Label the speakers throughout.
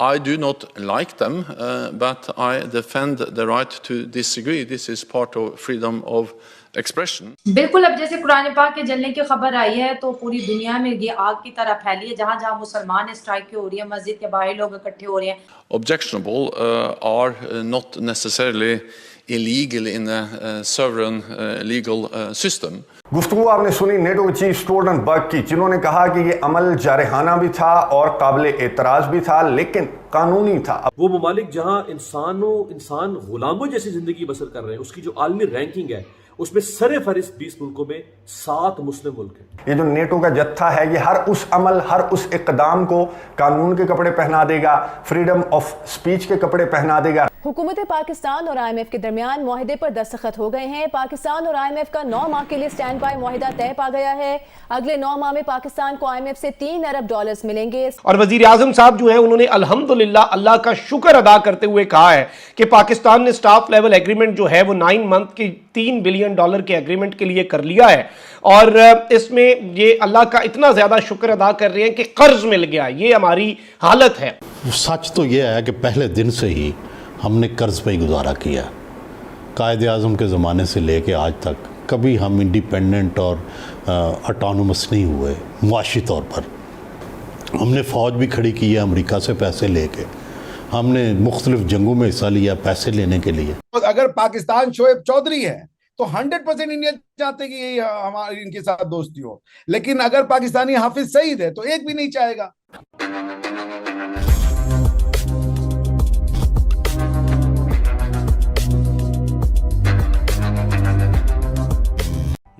Speaker 1: I do not like them, but I defend the right to disagree. This is part of freedom of expression.
Speaker 2: बिल्कुल, अब जैसे कुरान पाक के जलने की खबर आई है तो पूरी दुनिया में ये आग की तरह फैली है। जहाँ-जहाँ मुसलमान स्ट्राइक हो रही है, मस्जिद के बाहर लोग इकट्ठे हो रहे हैं।
Speaker 1: Objectionable are not necessarily illegal in a sovereign legal system.
Speaker 3: गुफ्तगू आपने सुनी नेटो के चीफ स्टोल्टनबर्ग की, जिन्होंने कहा कि ये अमल जारहाना भी था और काबिल एतराज भी था, लेकिन कानूनी था।
Speaker 4: वो ममालिक जहां इंसान गुलामों जैसी जिंदगी बसर कर रहे हैं, उसकी जो आलमी रैंकिंग है उसमें सरे फहरिस्त 20 मुल्कों में 7 मुस्लिम मुल्क हैं।
Speaker 3: ये जो नेटो का जत्था है, ये हर उस अमल, हर उस इक़दाम को कानून के कपड़े पहना देगा, फ्रीडम ऑफ स्पीच के कपड़े पहना देगा।
Speaker 5: हुकूमत पाकिस्तान और IMF के दरमियान मुआहदे पर दस्तखत हो गए हैं। पाकिस्तान और IMF का 9 माह के लिए स्टैंड बाय मुआहदा तय पा गया है। अगले 9 माह में पाकिस्तान को IMF से $3 अरब मिलेंगे।
Speaker 6: और वजीर आजम साहब जो है, उन्होंने अल्हम्दुलिल्लाह अल्लाह का शुक्र अदा करते हुए कहा है कि पाकिस्तान ने स्टाफ लेवल एग्रीमेंट जो है वो 9 मंथ की $3 बिलियन के एग्रीमेंट के लिए कर लिया है। और इसमें ये अल्लाह का इतना ज्यादा शुक्र अदा कर रहे हैं कि कर्ज मिल गया। ये हमारी हालत है।
Speaker 7: सच तो यह है कि पहले दिन से ही हमने कर्ज पे ही गुजारा किया। कायद आज़म के ज़माने से लेके आज तक कभी हम इंडिपेंडेंट और ऑटोनोमस नहीं हुए। मुआशी तौर पर हमने फ़ौज भी खड़ी की है अमेरिका से पैसे लेके, हमने मुख्तलिफ जंगों में हिस्सा लिया पैसे लेने के लिए।
Speaker 8: अगर पाकिस्तान शोएब चौधरी है तो 100% इंडिया चाहते कि ये हमारी इनके साथ दोस्ती हो, लेकिन अगर पाकिस्तानी हाफिज सईद है तो एक भी नहीं चाहेगा।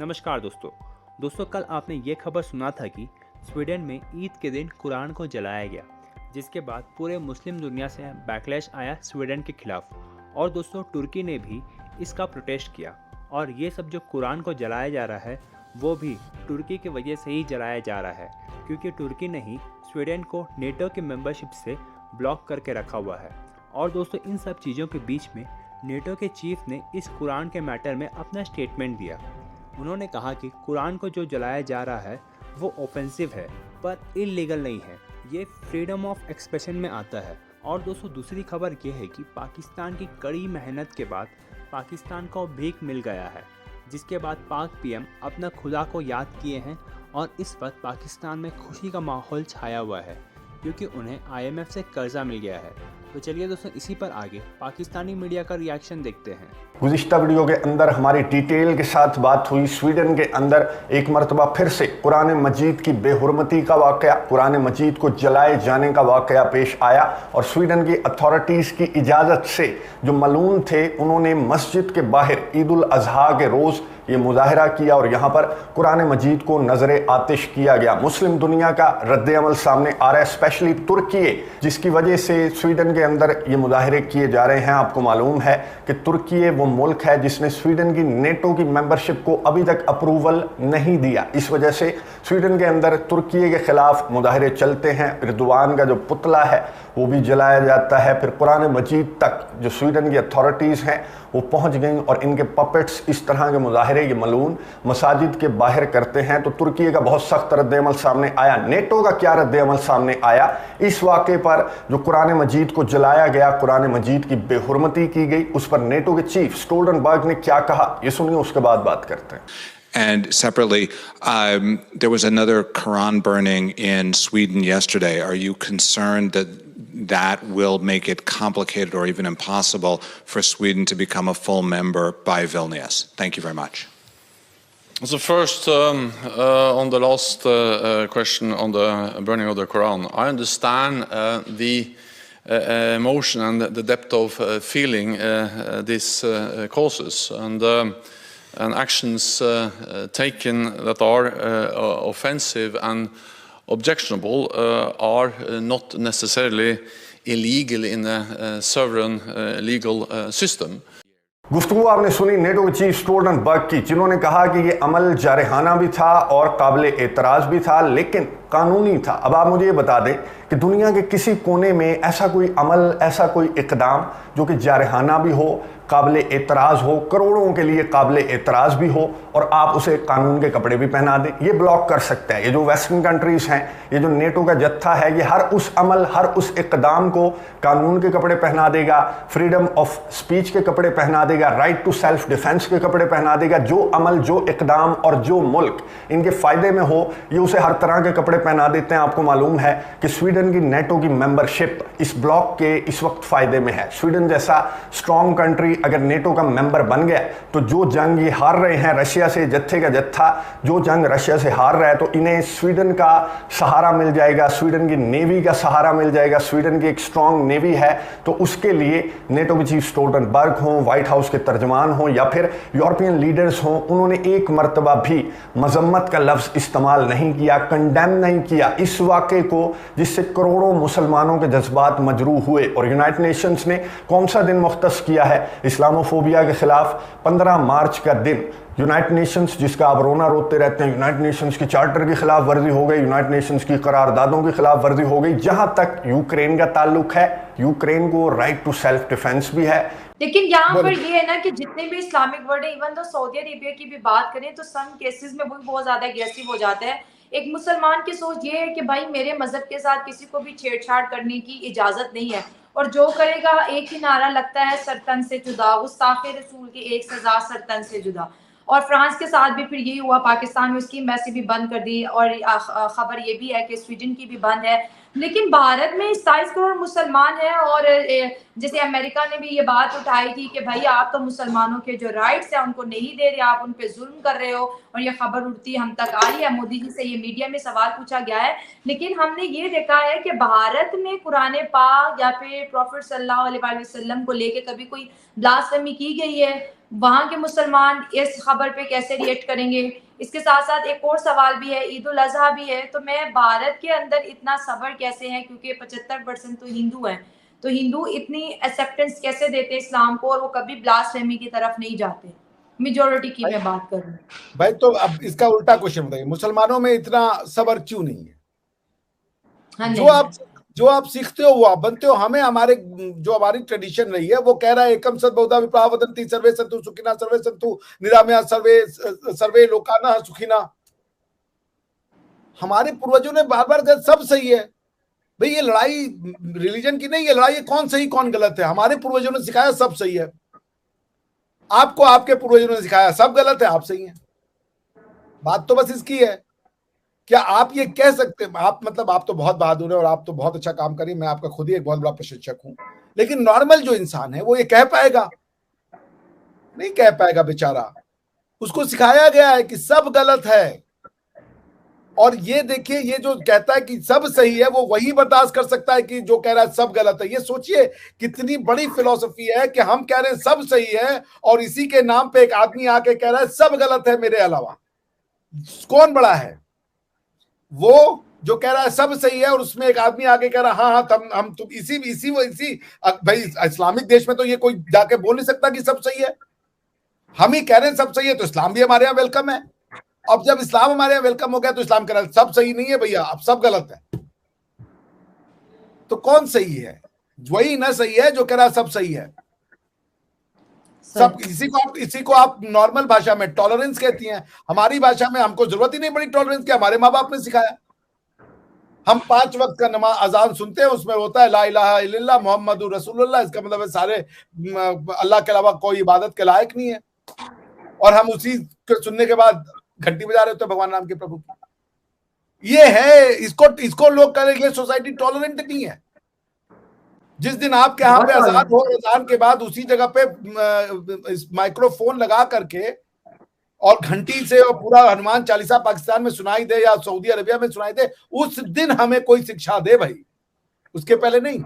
Speaker 9: नमस्कार दोस्तों, कल आपने ये खबर सुना था कि स्वीडन में ईद के दिन कुरान को जलाया गया, जिसके बाद पूरे मुस्लिम दुनिया से बैकलैश आया स्वीडन के खिलाफ। और दोस्तों, तुर्की ने भी इसका प्रोटेस्ट किया। और ये सब जो कुरान को जलाया जा रहा है वो भी तुर्की की वजह से ही जलाया जा रहा है, क्योंकि तुर्की ने ही स्वीडन को नेटो की मेंबरशिप से ब्लॉक करके रखा हुआ है। और दोस्तों, इन सब चीज़ों के बीच में नेटो के चीफ ने इस कुरान के मैटर में अपना स्टेटमेंट दिया। उन्होंने कहा कि कुरान को जो जलाया जा रहा है वो ऑफेंसिव है पर इलीगल नहीं है, ये फ्रीडम ऑफ एक्सप्रेशन में आता है। और दोस्तों, दूसरी खबर ये है कि पाकिस्तान की कड़ी मेहनत के बाद पाकिस्तान को भीख मिल गया है, जिसके बाद पाक पीएम अपना खुदा को याद किए हैं। और इस वक्त पाकिस्तान में खुशी का माहौल छाया हुआ है, क्योंकि उन्हें IMF से कर्जा मिल गया है। तो चलिए दोस्तों, इसी पर आगे पाकिस्तानी मीडिया का रिएक्शन देखते हैं।
Speaker 3: गुज़िश्ता वीडियो के अंदर हमारी डिटेल के साथ बात हुई। स्वीडन के अंदर एक मरतबा फिर से कुरान मजीद की बेहुरमती का वाक़या, कुरान मजीद को जलाए जाने का वाक़या पेश आया। और स्वीडन की अथॉरिटीज़ की इजाज़त से जो मलून थे, उन्होंने मस्जिद के बाहर ईद उल अज़हा के रोज़ ये मुजाहरा किया और यहाँ पर कुरान मजीद को नज़र आतिश किया गया। मुस्लिम दुनिया का रद्द अमल सामने आ रहा है, स्पेशली तुर्की, जिसकी वजह से स्वीडन के अंदर ये मुजाहरे किए जा रहे हैं। आपको मालूम है कि तुर्की वो मुल्क है जिसने स्वीडन की नेटो की मेंबरशिप को अभी तक अप्रूवल नहीं दिया। इस वजह से स्वीडन के अंदर तुर्की के खिलाफ मुजाहरे चलते हैं। एर्दोगान का जो पुतला है वो भी जलाया जाता है। फिर कुरान मजीद तक जो स्वीडन की अथॉरिटीज़ हैं वो पहुंच गई और इनके पपेट्स इस तरह के मुजाहरे ये मलून मसाजिद के बाहर करते हैं। तो तुर्की का बहुत सख्त रद्द-ए-अमल सामने आया। नेटो का क्या रद्द-ए-अमल सामने आया इस वाक़े पर? जो कुरान मजीद को जलाया गया, कुरान मजीद की बेहुरमती की गई, उस पर नेटो के चीफ स्टोल्टनबर्ग ने क्या कहा, ये सुनिए, उसके बाद बात करते हैं।
Speaker 10: And separately, there was another Quran burning in Sweden yesterday. Are you concerned that will make it complicated or even impossible for Sweden to become a full member by Vilnius? Thank you very much.
Speaker 1: So first, on the last question on the burning of the Quran, I understand the emotion and the depth of feeling this causes, and actions taken that are offensive and objectionable are not necessarily illegal in a sovereign legal system.
Speaker 3: गुफ्तगू आपने सुनी NATO के chief Stoltenberg की, जिन्होंने कहा कि ये अमल जारहाना भी था और काबिल एतराज भी था, लेकिन कानूनी था। अब आप मुझे ये बता दें कि दुनिया के किसी कोने में ऐसा कोई अमल, ऐसा कोई इकदाम जो कि जारहाना भी हो, काबिल एतराज़ हो, करोड़ों के लिए काबिल एतराज़ भी हो, और आप उसे कानून के कपड़े भी पहना दें, ये ब्लॉक कर सकता है। ये जो वेस्टर्न कंट्रीज़ हैं, ये जो नेटो का जत्था है, ये हर उस अमल, हर उस इकदाम को कानून के कपड़े पहना देगा, फ्रीडम ऑफ स्पीच के कपड़े पहना देगा, राइट टू सेल्फ डिफेंस के कपड़े पहना देगा। जो अमल, जो इकदाम और जो मुल्क इनके फ़ायदे में हो, ये उसे हर तरह के कपड़े पहना देते हैं। आपको मालूम है कि स्वीडन की नेटो की मेंबरशिप इस ब्लॉक के इस वक्त फ़ायदे में है। स्वीडन जैसा स्ट्रॉन्ग कंट्री अगर नेटो का मेंबर बन गया तो जो जंग ये हार रहे हैं रशिया से, जत्थे का जत्था जो जंग रशिया से हार रहा है, तो इन्हें स्वीडन का सहारा मिल जाएगा, स्वीडन की नेवी का सहारा मिल जाएगा। स्वीडन की एक स्ट्रॉन्ग नेवी है, तो उसके लिए नेटो के चीफ स्टोल्टनबर्ग हों, व्हाइट हाउस के तर्जमान हों या फिर यूरोपियन लीडर्स हों, उन्होंने एक मरतबा भी मजम्मत का लफ्ज़ इस्तेमाल नहीं किया, कंडेम नहीं किया इस वाक़े को जिससे करोड़ों मुसलमानों के जज्बात मजरूह हुए। और यूनाइटेड नेशंस ने कौन सा दिन मुख्तस किया है इस्लामोफोबिया के खिलाफ? 15 मार्च का दिन। यूनाइटेड नेशंस, जिसका आप रोना रोते रहते हैं, यूनाइटेड नेशंस की चार्टर की खिलाफ वर्जी हो गई, यूनाइटेड नेशंस की करारदादों की खिलाफ वर्जी हो गई। जहां तक यूक्रेन का ताल्लुक है, यूक्रेन को राइट टू सेल्फ डिफेंस भी है।
Speaker 2: लेकिन यहाँ पर ये है ना कि जितने भी इस्लामिक वर्ल्ड है, इवन तो सऊदी अरेबिया की भी बात करें तो सम केसेस में वो बहुत ज्यादा एग्रेसिव हो जाता है। एक मुसलमान की सोच ये है कि भाई मेरे मजहब के साथ किसी को भी छेड़छाड़ करने की इजाजत नहीं है, और जो करेगा एक ही नारा लगता है, सरतन से जुदा, गुस्ताखे रसूल की एक सजा सरतन से जुदा। और फ्रांस के साथ भी फिर यही हुआ, पाकिस्तान में उसकी एम्बेसी भी बंद कर दी, और खबर ये भी है कि स्वीडन की भी बंद है। लेकिन भारत में 27 करोड़ मुसलमान हैं, और जैसे अमेरिका ने भी ये बात उठाई थी कि भाई आप तो मुसलमानों के जो राइट्स हैं उनको नहीं दे रहे, आप उन पे जुल्म कर रहे हो, और ये खबर उड़ती हम तक आई है। मोदी जी से ये मीडिया में सवाल पूछा गया है, लेकिन हमने ये देखा है कि भारत में कुरान पाक या फिर प्रॉफिट सल्लल्लाहु अलैहि वसल्लम को लेके कभी कोई ब्लास्फेमी की गई है? वहां के मुसलमान इस खबर पे कैसे रिएक्ट करेंगे? इसके साथ साथ एक और सवाल भी है, ईद उल अजहा भी है, तो मैं भारत के अंदर इतना सब्र कैसे है, क्योंकि 75% तो हिंदू हैं, तो हिंदू इतनी एक्सेप्टेंस कैसे देते इस्लाम को, और वो कभी ब्लास्फेमी की तरफ नहीं जाते? मेजोरिटी की मैं बात कर रही हूँ
Speaker 8: भाई। तो अब इसका उल्टा क्वेश्चन बताइए, मुसलमानों में इतना सब्र क्यों नहीं है?
Speaker 2: हाँ,
Speaker 8: जो आप सीखते हो वो आप बनते हो। हमें हमारे जो हमारी ट्रेडिशन रही है वो कह रहा है एकम सद बहुधा विप्लवा वदंती सर्वे संतु सुखिना सर्वे संतु निरामया सर्वे लोकाना सुखिना। हमारे पूर्वजों ने बार बार कहा सब सही है। भाई ये लड़ाई रिलीजन की नहीं, ये लड़ाई है कौन सही कौन गलत है। हमारे पूर्वजों ने सिखाया सब सही है, आपको आपके पूर्वजों ने सिखाया सब गलत है, आप सही है। बात तो बस इसकी है। क्या आप ये कह सकते हैं, आप मतलब आप तो बहुत बहादुर है और आप तो बहुत अच्छा काम करिए, मैं आपका खुद ही एक बहुत बड़ा प्रशिक्षक हूं, लेकिन नॉर्मल जो इंसान है वो ये कह पाएगा? नहीं कह पाएगा बेचारा। उसको सिखाया गया है कि सब गलत है, और ये देखिए ये जो कहता है कि सब सही है वो वही बर्दाश्त कर सकता है कि जो कह रहा है सब गलत है। ये सोचिए कितनी बड़ी फिलॉसफी है कि हम कह रहे हैं सब सही है, और इसी के नाम पे एक आदमी आके कह रहा है सब गलत है मेरे अलावा। कौन बड़ा है? वो जो कह रहा है सब सही है, और उसमें एक आदमी आगे कह रहा है हाँ हम तुम इसी भाई इस्लामिक देश में तो ये कोई जाके बोल नहीं सकता कि सब सही है। हम ही कह रहे हैं सब सही है, तो इस्लाम भी हमारे यहाँ वेलकम है। अब जब इस्लाम हमारे यहाँ वेलकम हो गया तो इस्लाम कह रहा है सब सही नहीं है भैया, अब सब गलत है। तो कौन सही है? वही ना सही है जो कह रहा है सब सही है। सब इसी को आप नॉर्मल भाषा में टॉलरेंस कहती हैं। हमारी भाषा में हमको जरूरत ही नहीं पड़ी टॉलरेंस की, हमारे माँ बाप ने सिखाया। हम 5 वक्त का नमाज अजान सुनते हैं, उसमें होता है ला इलाहा इल्लल्लाह मुहम्मदुर रसूलुल्लाह। इसका मतलब है सारे अल्लाह के अलावा कोई इबादत के लायक नहीं है, और हम उसी को सुनने के बाद घंटी बजा रहे होते हैं भगवान नाम के प्रभु की। ये है, इसको लोग करेंगे सोसाइटी टॉलरेंट नहीं है। जिस दिन आपके यहाँ पे अजान हो, अजान के बाद उसी जगह पे माइक्रोफोन लगा करके और घंटी से और पूरा हनुमान चालीसा पाकिस्तान में सुनाई दे या सऊदी अरेबिया में सुनाई दे, उस दिन हमें कोई शिक्षा दे भाई, उसके पहले नहीं।